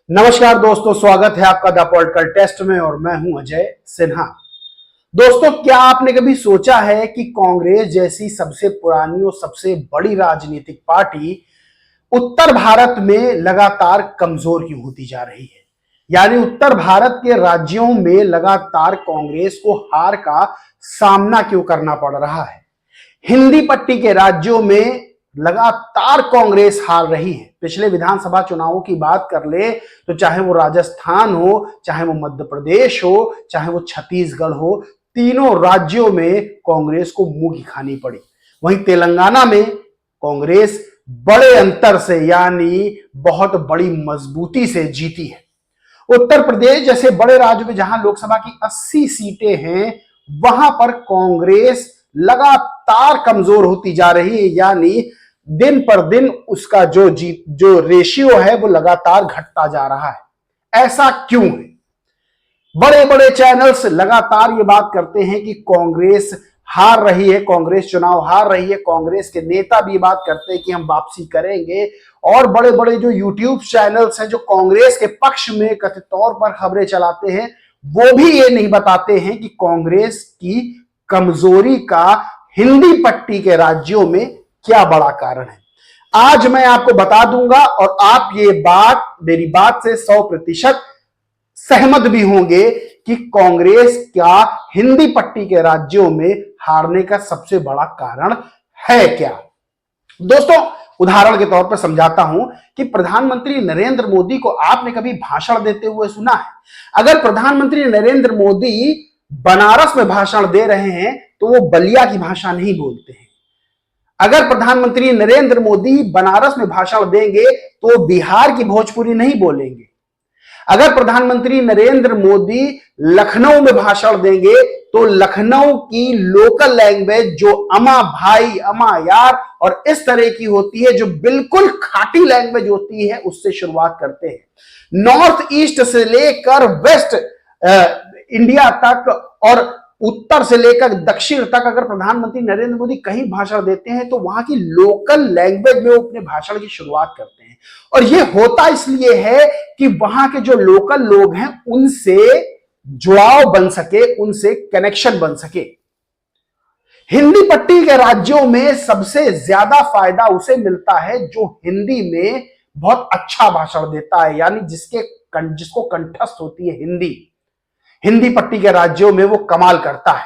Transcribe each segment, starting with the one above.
नमस्कार दोस्तों, स्वागत है आपका द पॉलिटिकल टेस्ट में और मैं हूं अजय सिन्हा। दोस्तों, क्या आपने कभी सोचा है कि कांग्रेस जैसी सबसे पुरानी और सबसे बड़ी राजनीतिक पार्टी उत्तर भारत में लगातार कमजोर क्यों होती जा रही है? यानी उत्तर भारत के राज्यों में लगातार कांग्रेस को हार का सामना क्यों करना पड़ रहा है? हिंदी पट्टी के राज्यों में लगातार कांग्रेस हार रही है। पिछले विधानसभा चुनावों की बात कर ले तो चाहे वो राजस्थान हो, चाहे वो मध्य प्रदेश हो, चाहे वो छत्तीसगढ़ हो, तीनों राज्यों में कांग्रेस को मुंह की खानी पड़ी। वहीं तेलंगाना में कांग्रेस बड़े अंतर से यानी बहुत बड़ी मजबूती से जीती है। उत्तर प्रदेश जैसे बड़े राज्य में जहां लोकसभा की 80 सीटें हैं, वहां पर कांग्रेस लगातार कमजोर होती जा रही है। यानी दिन पर दिन उसका जो रेशियो है वो लगातार घटता जा रहा है। ऐसा क्यों है? बड़े बड़े चैनल्स लगातार ये बात करते हैं कि कांग्रेस हार रही है, कांग्रेस चुनाव हार रही है। कांग्रेस के नेता भी बात करते हैं कि हम वापसी करेंगे। और बड़े बड़े जो यूट्यूब चैनल्स हैं जो कांग्रेस के पक्ष में कथित तौर पर खबरें चलाते हैं, वो भी ये नहीं बताते हैं कि कांग्रेस की कमजोरी का हिंदी पट्टी के राज्यों में क्या बड़ा कारण है। आज मैं आपको बता दूंगा और आप ये बात मेरी बात से 100% सहमत भी होंगे कि कांग्रेस क्या हिंदी पट्टी के राज्यों में हारने का सबसे बड़ा कारण है क्या। दोस्तों, उदाहरण के तौर पर समझाता हूं कि प्रधानमंत्री नरेंद्र मोदी को आपने कभी भाषण देते हुए सुना है? अगर प्रधानमंत्री नरेंद्र मोदी बनारस में भाषण दे रहे हैं तो वो बलिया की भाषा नहीं बोलते हैं। अगर प्रधानमंत्री नरेंद्र मोदी बनारस में भाषण देंगे तो बिहार की भोजपुरी नहीं बोलेंगे। अगर प्रधानमंत्री नरेंद्र मोदी लखनऊ में भाषण देंगे तो लखनऊ की लोकल लैंग्वेज जो अमा भाई, अमा यार और इस तरह की होती है, जो बिल्कुल खाटी लैंग्वेज होती है, उससे शुरुआत करते हैं। नॉर्थ ईस्ट से लेकर वेस्ट इंडिया तक और उत्तर से लेकर दक्षिण तक अगर प्रधानमंत्री नरेंद्र मोदी कहीं भाषण देते हैं तो वहां की लोकल लैंग्वेज में वो अपने भाषण की शुरुआत करते हैं। और ये होता इसलिए है कि वहां के जो लोकल लोग हैं उनसे जुड़ाव बन सके, उनसे कनेक्शन बन सके। हिंदी पट्टी के राज्यों में सबसे ज्यादा फायदा उसे मिलता है जो हिंदी में बहुत अच्छा भाषण देता है, यानी जिसको कंठस्थ होती है हिंदी पट्टी के राज्यों में वो कमाल करता है।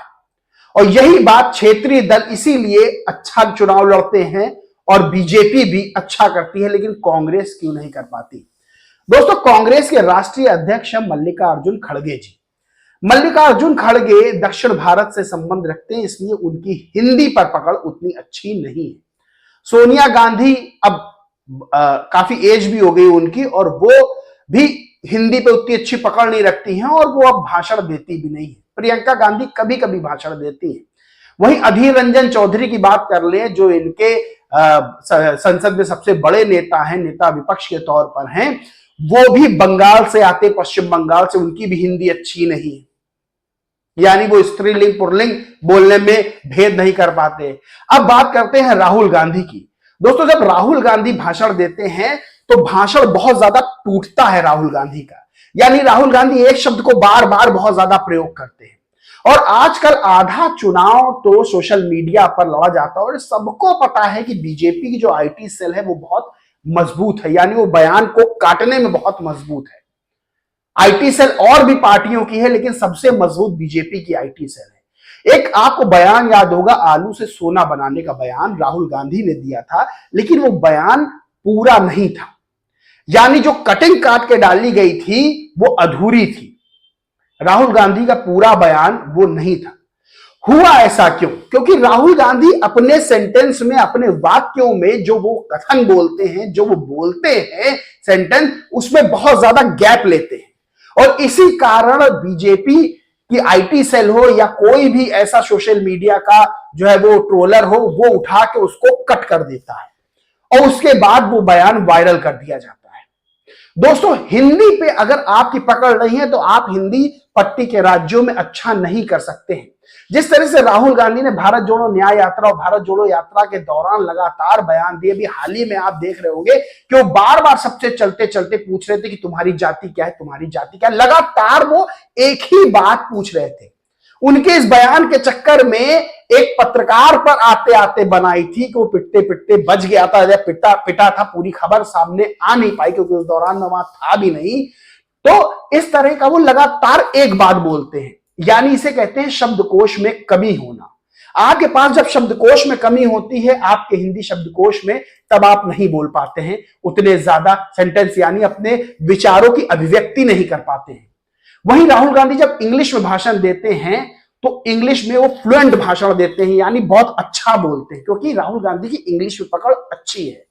और यही बात क्षेत्रीय दल इसीलिए अच्छा चुनाव लड़ते हैं और बीजेपी भी अच्छा करती है, लेकिन कांग्रेस क्यों नहीं कर पाती? दोस्तों, कांग्रेस के राष्ट्रीय अध्यक्ष हैं मल्लिकार्जुन खड़गे जी। मल्लिकार्जुन खड़गे दक्षिण भारत से संबंध रखते हैं, इसलिए उनकी हिंदी पर पकड़ उतनी अच्छी नहीं है। सोनिया गांधी अब काफी एज भी हो गई उनकी और वो भी हिंदी पे उतनी अच्छी पकड़ नहीं रखती हैं और वो अब भाषण देती भी नहीं है। प्रियंका गांधी कभी कभी भाषण देती हैं। वहीं अधीर रंजन चौधरी की बात कर ले, जो इनके संसद में सबसे बड़े नेता हैं, नेता विपक्ष के तौर पर हैं, वो भी बंगाल से आते, पश्चिम बंगाल से, उनकी भी हिंदी अच्छी नहीं है। यानी वो स्त्रीलिंग पुल्लिंग बोलने में भेद नहीं कर पाते। अब बात करते हैं राहुल गांधी की। दोस्तों, जब राहुल गांधी भाषण देते हैं तो भाषण बहुत ज्यादा टूटता है राहुल गांधी का। यानी राहुल गांधी एक शब्द को बार बार बहुत ज्यादा प्रयोग करते हैं। और आजकल आधा चुनाव तो सोशल मीडिया पर लड़ा जाता है और सबको पता है कि बीजेपी की जो आईटी सेल है वो बहुत मजबूत है, यानी वो बयान को काटने में बहुत मजबूत है। आईटी सेल और भी पार्टियों की है, लेकिन सबसे मजबूत बीजेपी की आईटी सेल है। एक आपको बयान याद होगा, आलू से सोना बनाने का बयान राहुल गांधी ने दिया था, लेकिन वो बयान पूरा नहीं था। यानी जो कटिंग काट के डाली गई थी वो अधूरी थी। राहुल गांधी का पूरा बयान वो नहीं था। हुआ ऐसा क्यों? क्योंकि राहुल गांधी अपने सेंटेंस में, अपने वाक्यों में जो वो कथन बोलते हैं, जो वो बोलते हैं सेंटेंस, उसमें बहुत ज्यादा गैप लेते हैं। और इसी कारण बीजेपी की आईटी सेल हो या कोई भी ऐसा सोशल मीडिया का जो है वो ट्रोलर हो, वो उठा के उसको कट कर देता है और उसके बाद वो बयान वायरल कर दिया जाता है। दोस्तों हिंदी पे अगर आपकी पकड़ नहीं है तो आप हिंदी पट्टी के राज्यों में अच्छा नहीं कर सकते हैं। जिस तरह से राहुल गांधी ने भारत जोड़ो न्याय यात्रा और भारत जोड़ो यात्रा के दौरान लगातार बयान दिए, भी हाल ही में आप देख रहे होंगे कि वो बार बार सबसे चलते चलते पूछ रहे थे कि तुम्हारी जाति क्या है, तुम्हारी जाति क्या है। लगातार वो एक ही बात पूछ रहे थे। उनके इस बयान के चक्कर में एक पत्रकार पर आते आते बनाई थी कि वो पिटते पिटते बच गया था, जब पिटा पिटा था, पूरी खबर सामने आ नहीं पाई क्योंकि उस दौरान मैं वहां था भी नहीं। तो इस तरह का वो लगातार एक बात बोलते हैं, यानी इसे कहते हैं शब्दकोश में कमी होना। आपके पास जब शब्दकोश में कमी होती है आपके हिंदी शब्दकोश में, तब आप नहीं बोल पाते हैं उतने ज्यादा सेंटेंस, यानी अपने विचारों की अभिव्यक्ति नहीं कर पाते हैं। वहीं राहुल गांधी जब इंग्लिश में भाषण देते हैं तो इंग्लिश में वो फ्लुएंट भाषण देते हैं, यानी बहुत अच्छा बोलते हैं, क्योंकि राहुल गांधी की इंग्लिश में पकड़ अच्छी है।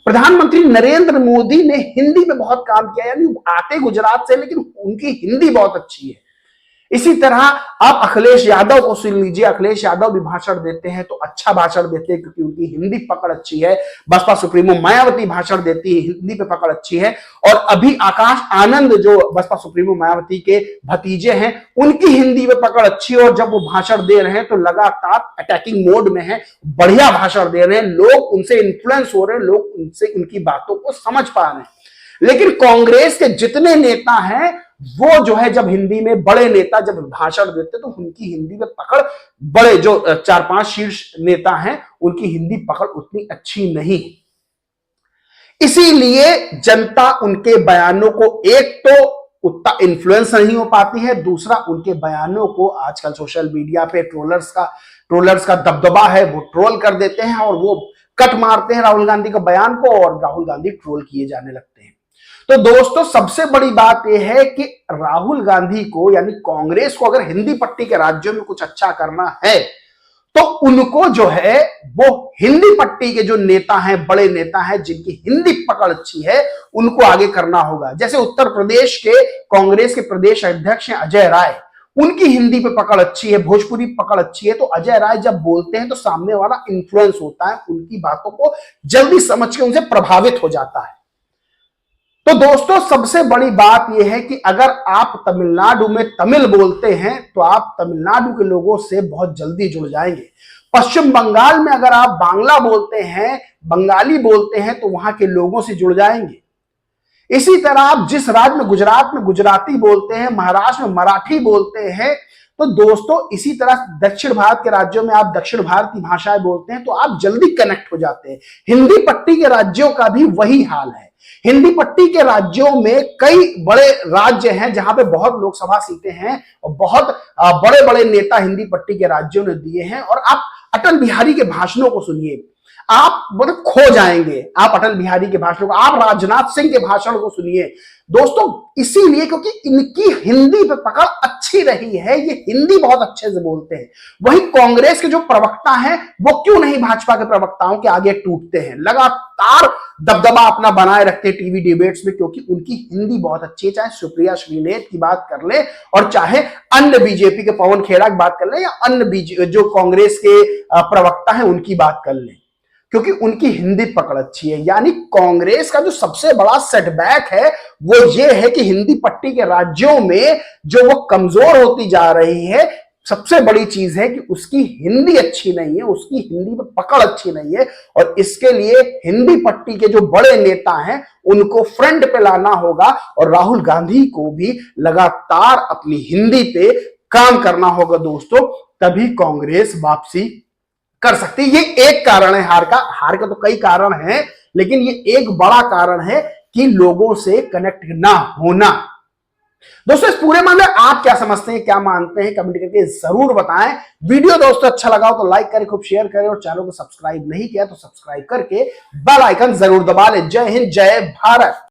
प्रधानमंत्री नरेंद्र मोदी ने हिंदी में बहुत काम किया, यानी आते गुजरात से लेकिन उनकी हिंदी बहुत अच्छी है। इसी तरह आप अखिलेश यादव को सुन लीजिए, अखिलेश यादव भी भाषण देते हैं तो अच्छा भाषण देते हैं क्योंकि उनकी हिंदी पकड़ अच्छी है। बसपा सुप्रीमो मायावती भाषण देती है, हिंदी पे पकड़ अच्छी है। और अभी आकाश आनंद जो बसपा सुप्रीमो मायावती के भतीजे हैं, उनकी हिंदी में पकड़ अच्छी है और जब वो भाषण दे रहे हैं तो लगातार अटैकिंग मोड में है, बढ़िया भाषण दे रहे हैं, लोग उनसे इन्फ्लुएंस हो रहे हैं, लोग उनसे उनकी बातों को समझ पा रहे हैं। लेकिन कांग्रेस के जितने नेता हैं वो जो है जब हिंदी में बड़े नेता जब भाषण देते तो उनकी हिंदी में पकड़, बड़े जो 4-5 शीर्ष नेता हैं उनकी हिंदी पकड़ उतनी अच्छी नहीं। इसीलिए जनता उनके बयानों को एक तो उतना इन्फ्लुएंस नहीं हो पाती है, दूसरा उनके बयानों को आजकल सोशल मीडिया पे ट्रोलर्स का दबदबा है, वो ट्रोल कर देते हैं और वो कट मारते हैं राहुल गांधी का बयान को और राहुल गांधी ट्रोल किए जाने लगते हैं। तो दोस्तों सबसे बड़ी बात यह है कि राहुल गांधी को यानी कांग्रेस को अगर हिंदी पट्टी के राज्यों में कुछ अच्छा करना है तो उनको जो है वो हिंदी पट्टी के जो नेता हैं, बड़े नेता हैं जिनकी हिंदी पकड़ अच्छी है, उनको आगे करना होगा। जैसे उत्तर प्रदेश के कांग्रेस के प्रदेश अध्यक्ष हैं अजय राय, उनकी हिंदी पे पकड़ अच्छी है, भोजपुरी पकड़ अच्छी है, तो अजय राय जब बोलते हैं तो सामने वाला इन्फ्लुएंस होता है, उनकी बातों को जल्दी समझ के उनसे प्रभावित हो जाता है। तो दोस्तों सबसे बड़ी बात यह है कि अगर आप तमिलनाडु में तमिल बोलते हैं तो आप तमिलनाडु के लोगों से बहुत जल्दी जुड़ जाएंगे। पश्चिम बंगाल में अगर आप बांग्ला बोलते हैं, बंगाली बोलते हैं तो वहां के लोगों से जुड़ जाएंगे। इसी तरह आप जिस राज्य में, गुजरात में गुजराती बोलते हैं, महाराष्ट्र में मराठी बोलते हैं, तो दोस्तों इसी तरह दक्षिण भारत के राज्यों में आप दक्षिण भारतीय भाषाएं बोलते हैं तो आप जल्दी कनेक्ट हो जाते हैं। हिंदी पट्टी के राज्यों का भी वही हाल है। हिंदी पट्टी के राज्यों में कई बड़े राज्य हैं जहां पे बहुत लोकसभा सीटें हैं और बहुत बड़े बड़े नेता हिंदी पट्टी के राज्यों ने दिए हैं। और आप अटल बिहारी के भाषणों को सुनिए, आप मतलब खो जाएंगे। आप अटल बिहारी के भाषणों को, आप राजनाथ सिंह के भाषण को सुनिए दोस्तों, इसीलिए क्योंकि इनकी हिंदी पे पकड़ अच्छी रही है, ये हिंदी बहुत अच्छे से बोलते हैं। वही कांग्रेस के जो प्रवक्ता हैं वो क्यों नहीं भाजपा के प्रवक्ताओं के आगे टूटते हैं, लगातार दबदबा अपना बनाए रखते हैं टीवी डिबेट्स में, क्योंकि उनकी हिंदी बहुत अच्छी है। चाहे सुप्रिया श्रीनेत की बात कर ले और चाहे अन्य बीजेपी के पवन खेड़ा की बात कर ले या अन्य जो कांग्रेस के प्रवक्ता हैं उनकी बात कर ले, क्योंकि उनकी हिंदी पकड़ अच्छी है। यानी कांग्रेस का जो सबसे बड़ा सेटबैक है वो ये है कि हिंदी पट्टी के राज्यों में जो वो कमजोर होती जा रही है, सबसे बड़ी चीज है कि उसकी हिंदी अच्छी नहीं है, उसकी हिंदी में पकड़ अच्छी नहीं है। और इसके लिए हिंदी पट्टी के जो बड़े नेता हैं उनको फ्रंट पे लाना होगा और राहुल गांधी को भी लगातार अपनी हिंदी पे काम करना होगा दोस्तों, तभी कांग्रेस वापसी कर सकती है। ये एक कारण है हार का तो कई कारण हैं, लेकिन ये एक बड़ा कारण है कि लोगों से कनेक्ट ना होना। दोस्तों इस पूरे मामले में आप क्या समझते हैं, क्या मानते हैं, कमेंट करके जरूर बताएं। वीडियो दोस्तों अच्छा लगा हो तो लाइक करें, खूब शेयर करें और चैनल को सब्सक्राइब नहीं किया तो सब्सक्राइब करके बेल आइकन जरूर दबा लें। जय हिंद, जय भारत।